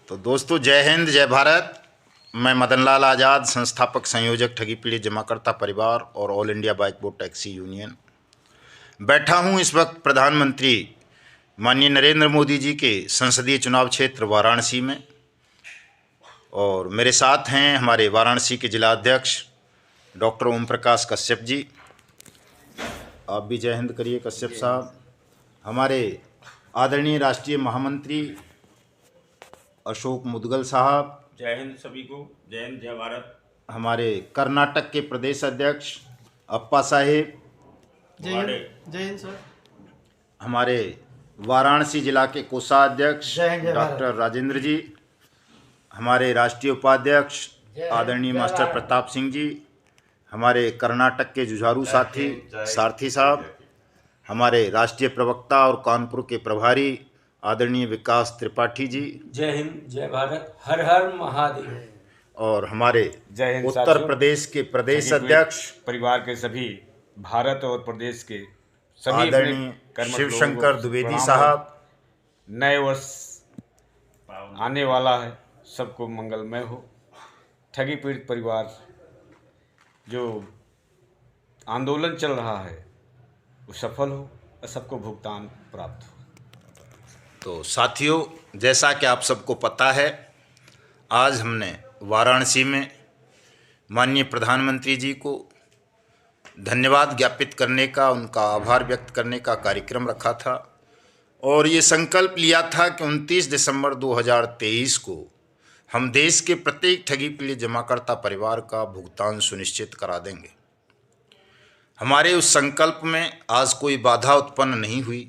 तो दोस्तों, जय हिंद, जय भारत। मैं मदन लाल आज़ाद, संस्थापक संयोजक ठगी पीड़ित जमाकर्ता परिवार और all India bike board taxi union, बैठा हूं इस वक्त प्रधानमंत्री माननीय नरेंद्र मोदी जी के संसदीय चुनाव क्षेत्र वाराणसी में। और मेरे साथ हैं हमारे वाराणसी के जिला अध्यक्ष डॉक्टर ओम प्रकाश कश्यप जी। आप भी जय हिंद करिए कश्यप साहब। हमारे आदरणीय राष्ट्रीय महामंत्री अशोक मुदगल साहब। जय हिंद सभी को। जय हिंद, जय भारत। हमारे कर्नाटक के प्रदेश अध्यक्ष अप्पा साहेब। जय हिंद सर। हमारे वाराणसी जिला के कोषाध्यक्ष डॉक्टर राजेंद्र जी। हमारे राष्ट्रीय उपाध्यक्ष आदरणीय मास्टर प्रताप सिंह जी। हमारे कर्नाटक के जुझारू साथी सारथी साहब। हमारे राष्ट्रीय प्रवक्ता और कानपुर के प्रभारी आदरणीय विकास त्रिपाठी जी। जय हिंद, जय भारत, हर हर महादेव। और हमारे उत्तर प्रदेश के प्रदेश अध्यक्ष परिवार के सभी भारत और प्रदेश के सभी आदरणीय शिवशंकर द्विवेदी साहब। नए वर्ष आने वाला है, सबको मंगलमय हो। ठगी पीड़ित परिवार जो आंदोलन चल रहा है वो सफल हो और सबको भुगतान प्राप्त हो। तो साथियों, जैसा कि आप सबको पता है, आज हमने वाराणसी में माननीय प्रधानमंत्री जी को धन्यवाद ज्ञापित करने का, उनका आभार व्यक्त करने का कार्यक्रम रखा था। और ये संकल्प लिया था कि 29 दिसंबर 2023 को हम देश के प्रत्येक ठगी पीड़ित जमाकर्ता परिवार का भुगतान सुनिश्चित करा देंगे। हमारे उस संकल्प में आज कोई बाधा उत्पन्न नहीं हुई।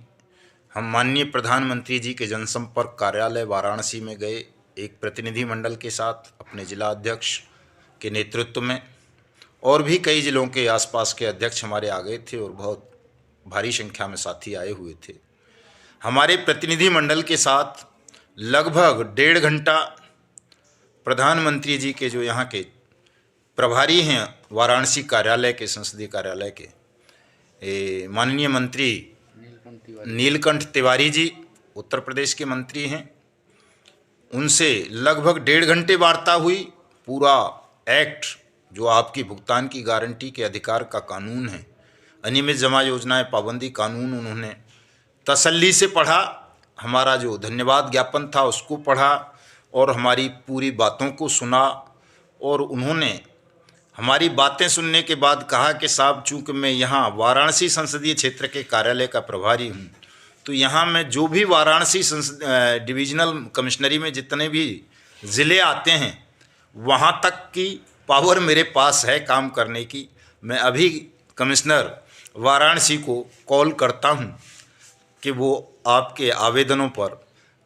हम माननीय प्रधानमंत्री जी के जनसंपर्क कार्यालय वाराणसी में गए, एक प्रतिनिधि मंडल के साथ, अपने जिला अध्यक्ष के नेतृत्व में, और भी कई जिलों के आसपास के अध्यक्ष हमारे आ गए थे और बहुत भारी संख्या में साथी आए हुए थे। हमारे प्रतिनिधि मंडल के साथ लगभग 1.5 घंटा प्रधानमंत्री जी के जो यहाँ के प्रभारी हैं वाराणसी कार्यालय के, संसदीय कार्यालय के, माननीय मंत्री नीलकंठ तिवारी जी, उत्तर प्रदेश के मंत्री हैं, उनसे लगभग 1.5 घंटे वार्ता हुई। पूरा एक्ट जो आपकी भुगतान की गारंटी के अधिकार का कानून है, अनियमित जमा योजनाएं पाबंदी कानून, उन्होंने तसल्ली से पढ़ा। हमारा जो धन्यवाद ज्ञापन था उसको पढ़ा और हमारी पूरी बातों को सुना। और उन्होंने हमारी बातें सुनने के बाद कहा कि साहब, चूँकि मैं यहाँ वाराणसी संसदीय क्षेत्र के कार्यालय का प्रभारी हूँ, तो यहाँ मैं जो भी वाराणसी डिविजनल कमिश्नरी में जितने भी ज़िले आते हैं, वहाँ तक की पावर मेरे पास है काम करने की। मैं अभी कमिश्नर वाराणसी को कॉल करता हूँ कि वो आपके आवेदनों पर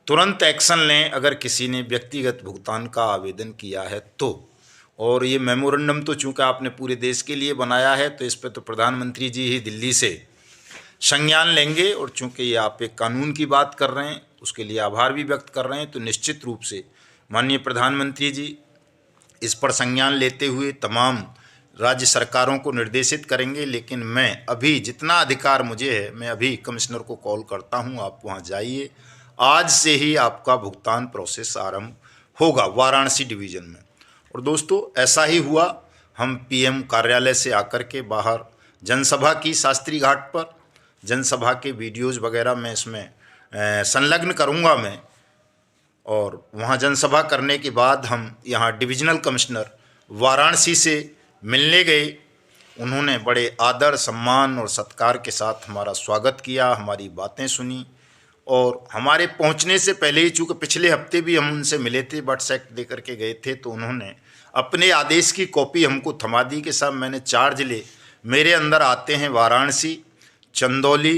तुरंत एक्शन लें, अगर किसी ने व्यक्तिगत भुगतान का आवेदन किया है तो। और ये मेमोरेंडम तो चूँकि आपने पूरे देश के लिए बनाया है, तो इस पर तो प्रधानमंत्री जी ही दिल्ली से संज्ञान लेंगे। और चूँकि ये आप एक कानून की बात कर रहे हैं, उसके लिए आभार भी व्यक्त कर रहे हैं, तो निश्चित रूप से माननीय प्रधानमंत्री जी इस पर संज्ञान लेते हुए तमाम राज्य सरकारों को निर्देशित करेंगे। लेकिन मैं अभी जितना अधिकार मुझे है, मैं अभी कमिश्नर को कॉल करता हूँ, आप वहाँ जाइए। आज से ही आपका भुगतान प्रोसेस आरंभ होगा वाराणसी डिवीज़न में। और दोस्तों, ऐसा ही हुआ। हम पीएम कार्यालय से आकर के बाहर जनसभा की शास्त्री घाट पर, जनसभा के वीडियोज़ वगैरह मैं इसमें संलग्न करूँगा मैं। और वहाँ जनसभा करने के बाद हम यहाँ डिविजनल कमिश्नर वाराणसी से मिलने गए। उन्होंने बड़े आदर, सम्मान और सत्कार के साथ हमारा स्वागत किया, हमारी बातें सुनी। और हमारे पहुंचने से पहले ही, चूँकि पिछले हफ्ते भी हम उनसे मिले थे, बट्स एक्ट दे करके गए थे, तो उन्होंने अपने आदेश की कॉपी हमको थमा दी कि साहब, मैंने 4 जिले मेरे अंदर आते हैं, वाराणसी, चंदौली,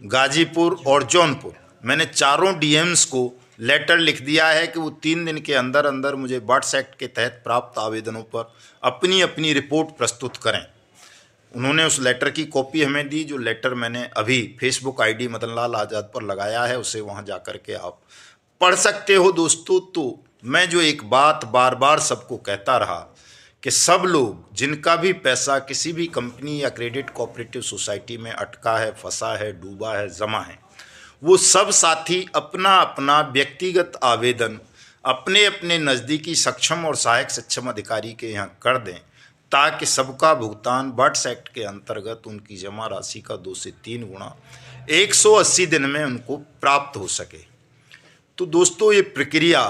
गाजीपुर और जौनपुर। मैंने चारों डीएम्स को लेटर लिख दिया है कि वो 3 दिन के अंदर अंदर मुझे बट्स एक्ट के तहत प्राप्त आवेदनों पर अपनी अपनी रिपोर्ट प्रस्तुत करें। उन्होंने उस लेटर की कॉपी हमें दी, जो लेटर मैंने अभी फेसबुक आईडी मदन लाल आज़ाद पर लगाया है, उसे वहाँ जा कर के आप पढ़ सकते हो दोस्तों। तो मैं जो एक बात बार बार सबको कहता रहा कि सब लोग जिनका भी पैसा किसी भी कंपनी या क्रेडिट कोऑपरेटिव सोसाइटी में अटका है, फंसा है, डूबा है, जमा है, वो सब साथी अपना अपना व्यक्तिगत आवेदन अपने अपने नज़दीकी सक्षम और सहायक सक्षम अधिकारी के यहाँ कर दें, ताकि सबका भुगतान बर्ड्स एक्ट के अंतर्गत उनकी जमा राशि का 2 से 3 गुना 180 दिन में उनको प्राप्त हो सके। तो दोस्तों, ये प्रक्रिया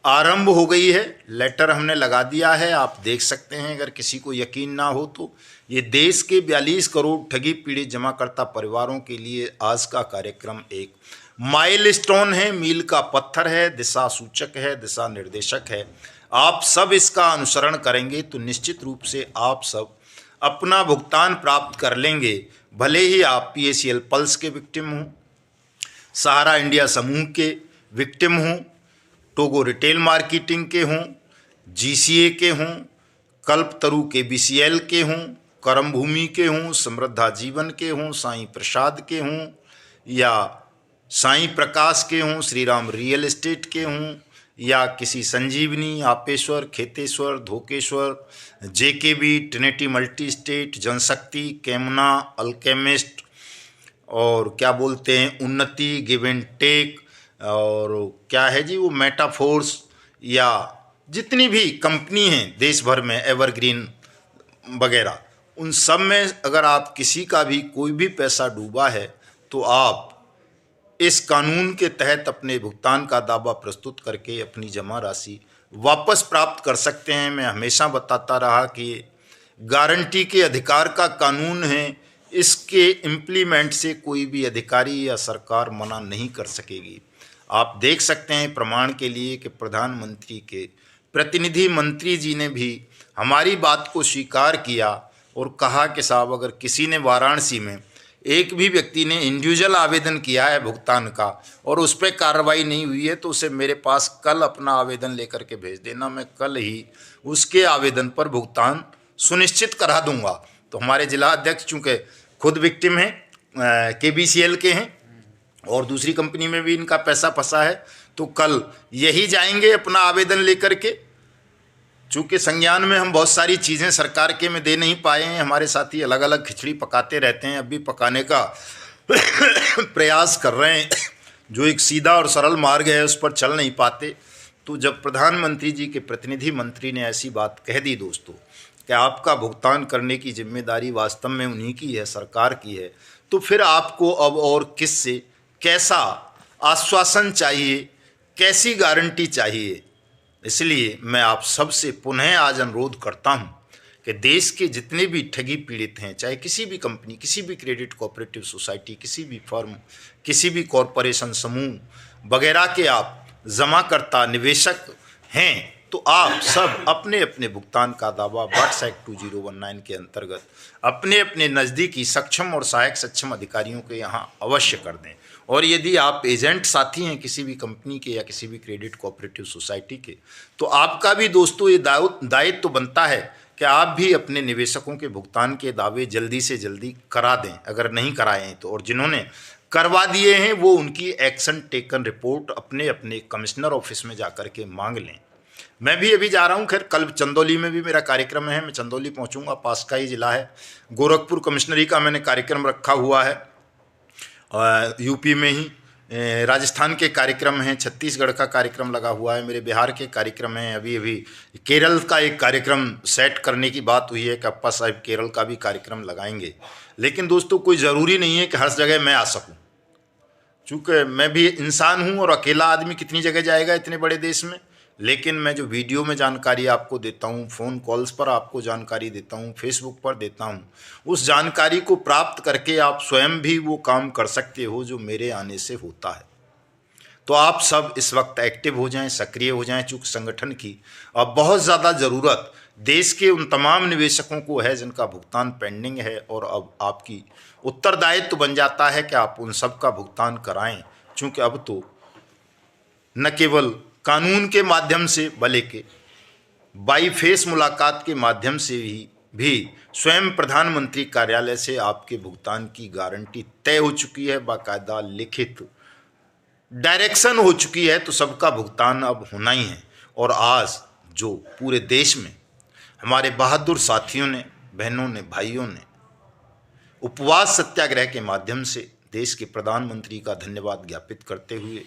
आरंभ हो गई है, लेटर हमने लगा दिया है, आप देख सकते हैं। अगर किसी को यकीन ना हो तो ये देश के 42 करोड़ ठगी पीड़ित जमाकर्ता परिवारों के लिए आज का कार्यक्रम एक माइलस्टोन है, मील का पत्थर है, दिशा सूचक है, दिशा निर्देशक है। आप सब इसका अनुसरण करेंगे तो निश्चित रूप से आप सब अपना भुगतान प्राप्त कर लेंगे, भले ही आप PACL पल्स के विक्टिम हों, सहारा इंडिया समूह के विक्टिम हों, टोगो रिटेल मार्केटिंग के हों, GCA के हों, कल्पतरु के BCL के हों, कर्म भूमि के हों, समृद्धा जीवन के हों, साईं प्रसाद के हों या साईं प्रकाश के हों, श्री राम रियल एस्टेट के हों या किसी Sanjeevani, Apeshwar, Kheteshwar, Dhokeshwar, JKB, Trinity multi state, Janshakti, कैमना, अल्केमिस्ट और क्या बोलते हैं उन्नति, गिव एंड टेक और क्या है जी वो मेटाफोर्स, या जितनी भी कंपनी हैं देश भर में, एवरग्रीन वगैरह, उन सब में अगर आप किसी का भी कोई भी पैसा डूबा है तो आप इस कानून के तहत अपने भुगतान का दावा प्रस्तुत करके अपनी जमा राशि वापस प्राप्त कर सकते हैं। मैं हमेशा बताता रहा कि गारंटी के अधिकार का कानून है, इसके इम्प्लीमेंट से कोई भी अधिकारी या सरकार मना नहीं कर सकेगी। आप देख सकते हैं प्रमाण के लिए कि प्रधानमंत्री के प्रतिनिधि मंत्री जी ने भी हमारी बात को स्वीकार किया और कहा कि साहब, अगर किसी ने वाराणसी में एक भी व्यक्ति ने इंडिविजुअल आवेदन किया है भुगतान का और उस पर कार्रवाई नहीं हुई है तो उसे मेरे पास कल अपना आवेदन लेकर के भेज देना, मैं कल ही उसके आवेदन पर भुगतान सुनिश्चित करा दूंगा। तो हमारे जिला अध्यक्ष चूँकि खुद विक्टिम हैं, KBCL के हैं और दूसरी कंपनी में भी इनका पैसा फंसा है, तो कल यही जाएंगे अपना आवेदन लेकर के। चूँकि संज्ञान में हम बहुत सारी चीज़ें सरकार के में दे नहीं पाए हैं, हमारे साथी अलग अलग खिचड़ी पकाते रहते हैं, अब भी पकाने का प्रयास कर रहे हैं, जो एक सीधा और सरल मार्ग है उस पर चल नहीं पाते। तो जब प्रधानमंत्री जी के प्रतिनिधि मंत्री ने ऐसी बात कह दी दोस्तों कि आपका भुगतान करने की जिम्मेदारी वास्तव में उन्हीं की है, सरकार की है, तो फिर आपको अब और किससे कैसा आश्वासन चाहिए, कैसी गारंटी चाहिए। इसलिए मैं आप सबसे पुनः आज अनुरोध करता हूं कि देश के जितने भी ठगी पीड़ित हैं, चाहे किसी भी कंपनी, किसी भी क्रेडिट कोऑपरेटिव सोसाइटी, किसी भी फर्म, किसी भी कॉरपोरेशन समूह वगैरह के आप जमाकर्ता निवेशक हैं, तो आप सब अपने अपने भुगतान का दावा बर्ड्स एक्ट 2019 के अंतर्गत अपने अपने नज़दीकी सक्षम और सहायक सक्षम अधिकारियों के यहाँ अवश्य कर दें। और यदि आप एजेंट साथी हैं किसी भी कंपनी के या किसी भी क्रेडिट कोऑपरेटिव सोसाइटी के, तो आपका भी दोस्तों ये दायित्व तो बनता है कि आप भी अपने निवेशकों के भुगतान के दावे जल्दी से जल्दी करा दें, अगर नहीं कराए हैं तो। और जिन्होंने करवा दिए हैं वो उनकी एक्शन टेकन रिपोर्ट अपने अपने कमिश्नर ऑफिस में जा कर के मांग लें। मैं भी अभी जा रहा हूँ, खैर कल चंदौली में भी मेरा कार्यक्रम है, मैं चंदौली पहुँचूँगा, पास का ही जिला है। गोरखपुर कमिश्नरी का मैंने कार्यक्रम रखा हुआ है, यूपी में ही राजस्थान के कार्यक्रम हैं, छत्तीसगढ़ का कार्यक्रम लगा हुआ है, मेरे बिहार के कार्यक्रम हैं। अभी अभी केरल का एक कार्यक्रम सेट करने की बात हुई है कि अप्पा साहब केरल का भी कार्यक्रम लगाएंगे। लेकिन दोस्तों कोई ज़रूरी नहीं है कि हर जगह मैं आ सकूं, चूँकि मैं भी इंसान हूं और अकेला आदमी कितनी जगह जाएगा इतने बड़े देश में। लेकिन मैं जो वीडियो में जानकारी आपको देता हूं, फ़ोन कॉल्स पर आपको जानकारी देता हूं, फेसबुक पर देता हूं, उस जानकारी को प्राप्त करके आप स्वयं भी वो काम कर सकते हो जो मेरे आने से होता है। तो आप सब इस वक्त एक्टिव हो जाएं, सक्रिय हो जाएं, चूँकि संगठन की अब बहुत ज़्यादा ज़रूरत देश के उन तमाम निवेशकों को है जिनका भुगतान पेंडिंग है। और अब आपकी उत्तरदायित्व बन जाता है कि आप उन सब का भुगतान कराएं, चूँकि अब तो न केवल कानून के माध्यम से बल्कि बाई फेस मुलाकात के माध्यम से भी स्वयं प्रधानमंत्री कार्यालय से आपके भुगतान की गारंटी तय हो चुकी है, बाकायदा लिखित डायरेक्शन हो चुकी है। तो सबका भुगतान अब होना ही है। और आज जो पूरे देश में हमारे बहादुर साथियों ने, बहनों ने, भाइयों ने उपवास सत्याग्रह के माध्यम से देश के प्रधानमंत्री का धन्यवाद ज्ञापित करते हुए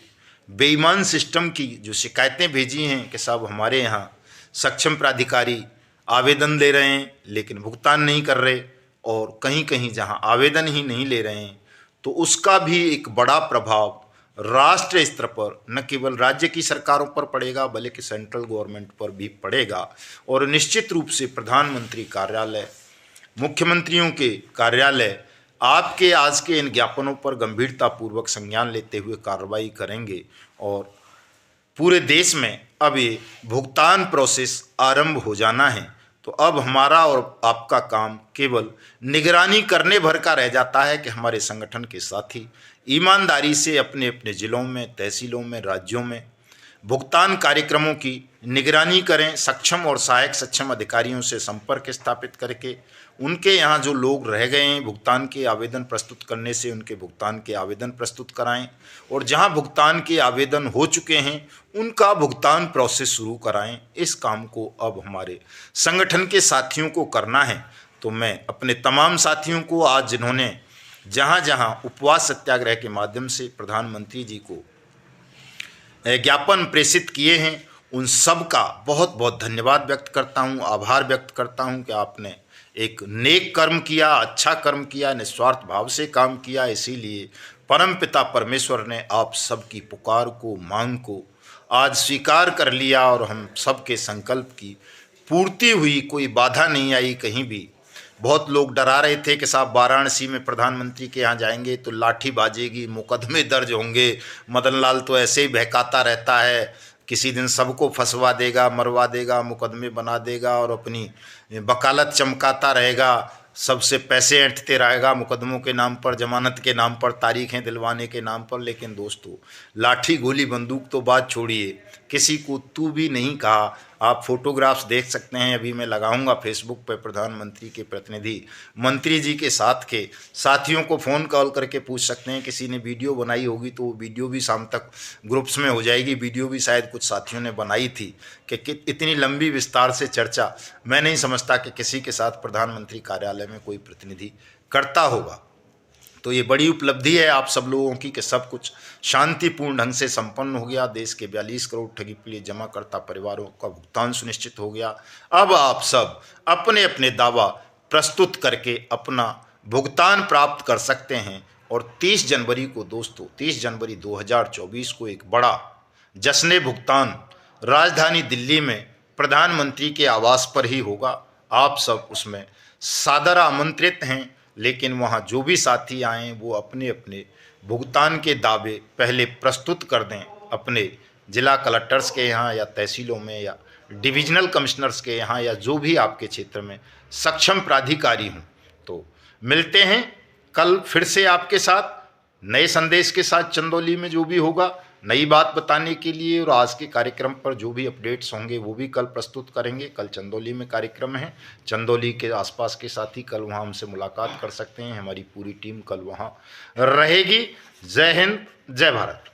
बेईमान सिस्टम की जो शिकायतें भेजी हैं कि साहब हमारे यहाँ सक्षम प्राधिकारी आवेदन ले रहे हैं लेकिन भुगतान नहीं कर रहे, और कहीं कहीं जहाँ आवेदन ही नहीं ले रहे हैं तो उसका भी एक बड़ा प्रभाव राष्ट्र स्तर पर न केवल राज्य की सरकारों पर पड़ेगा बल्कि सेंट्रल गवर्नमेंट पर भी पड़ेगा। और निश्चित रूप से प्रधानमंत्री कार्यालय, मुख्यमंत्रियों के कार्यालय आपके आज के इन ज्ञापनों पर गंभीरतापूर्वक संज्ञान लेते हुए कार्रवाई करेंगे और पूरे देश में अब ये भुगतान प्रोसेस आरंभ हो जाना है। तो अब हमारा और आपका काम केवल निगरानी करने भर का रह जाता है कि हमारे संगठन के साथी ईमानदारी से अपने अपने ज़िलों में, तहसीलों में, राज्यों में भुगतान कार्यक्रमों की निगरानी करें, सक्षम और सहायक सक्षम अधिकारियों से संपर्क स्थापित करके उनके यहाँ जो लोग रह गए हैं भुगतान के आवेदन प्रस्तुत करने से उनके भुगतान के आवेदन प्रस्तुत कराएं, और जहाँ भुगतान के आवेदन हो चुके हैं उनका भुगतान प्रोसेस शुरू कराएं। इस काम को अब हमारे संगठन के साथियों को करना है। तो मैं अपने तमाम साथियों को आज जिन्होंने जहाँ जहाँ उपवास सत्याग्रह के माध्यम से प्रधानमंत्री जी को ज्ञापन प्रेषित किए हैं उन सब का बहुत बहुत धन्यवाद व्यक्त करता हूँ, आभार व्यक्त करता हूँ कि आपने एक नेक कर्म किया, अच्छा कर्म किया, निस्वार्थ भाव से काम किया। इसीलिए परमपिता परमेश्वर ने आप सबकी पुकार को, मांग को आज स्वीकार कर लिया और हम सबके संकल्प की पूर्ति हुई, कोई बाधा नहीं आई कहीं भी। बहुत लोग डरा रहे थे कि साहब वाराणसी में प्रधानमंत्री के यहाँ जाएंगे तो लाठी बाजेगी, मुकदमे दर्ज होंगे, मदन लाल तो ऐसे ही बहकाता रहता है, किसी दिन सबको फंसवा देगा, मरवा देगा, मुकदमे बना देगा और अपनी वकालत चमकाता रहेगा, सबसे पैसे ऐंठते रहेगा मुकदमों के नाम पर, जमानत के नाम पर, तारीखें दिलवाने के नाम पर। लेकिन दोस्तों लाठी गोली बंदूक तो बात छोड़िए, किसी को तू भी नहीं कहा। आप फोटोग्राफ्स देख सकते हैं, अभी मैं लगाऊंगा फेसबुक पर। प्रधानमंत्री के प्रतिनिधि मंत्री जी के साथ के साथियों को फ़ोन कॉल करके पूछ सकते हैं, किसी ने वीडियो बनाई होगी तो वो वीडियो भी शाम तक ग्रुप्स में हो जाएगी। वीडियो भी शायद कुछ साथियों ने बनाई थी कि इतनी लंबी विस्तार से चर्चा मैं नहीं समझता कि किसी के साथ प्रधानमंत्री कार्यालय में कोई प्रतिनिधि करता होगा। तो ये बड़ी उपलब्धि है आप सब लोगों की कि सब कुछ शांतिपूर्ण ढंग से संपन्न हो गया। देश के 42 करोड़ ठगी पीड़ित जमाकर्ता परिवारों का भुगतान सुनिश्चित हो गया। अब आप सब अपने अपने दावा प्रस्तुत करके अपना भुगतान प्राप्त कर सकते हैं। और 30 जनवरी को दोस्तों, 30 जनवरी 2024 को एक बड़ा जश्न भुगतान राजधानी दिल्ली में प्रधानमंत्री के आवास पर ही होगा। आप सब उसमें सादर आमंत्रित हैं। लेकिन वहाँ जो भी साथी आएँ वो अपने अपने भुगतान के दावे पहले प्रस्तुत कर दें अपने जिला कलेक्टर्स के यहाँ या तहसीलों में या डिविजनल कमिश्नर्स के यहाँ या जो भी आपके क्षेत्र में सक्षम प्राधिकारी हों। तो मिलते हैं कल फिर से आपके साथ नए संदेश के साथ चंदौली में जो भी होगा नई बात बताने के लिए, और आज के कार्यक्रम पर जो भी अपडेट्स होंगे वो भी कल प्रस्तुत करेंगे। कल चंदौली में कार्यक्रम है, चंदौली के आसपास के साथी कल वहाँ हमसे मुलाकात कर सकते हैं। हमारी पूरी टीम कल वहाँ रहेगी। जय हिंद, जय भारत।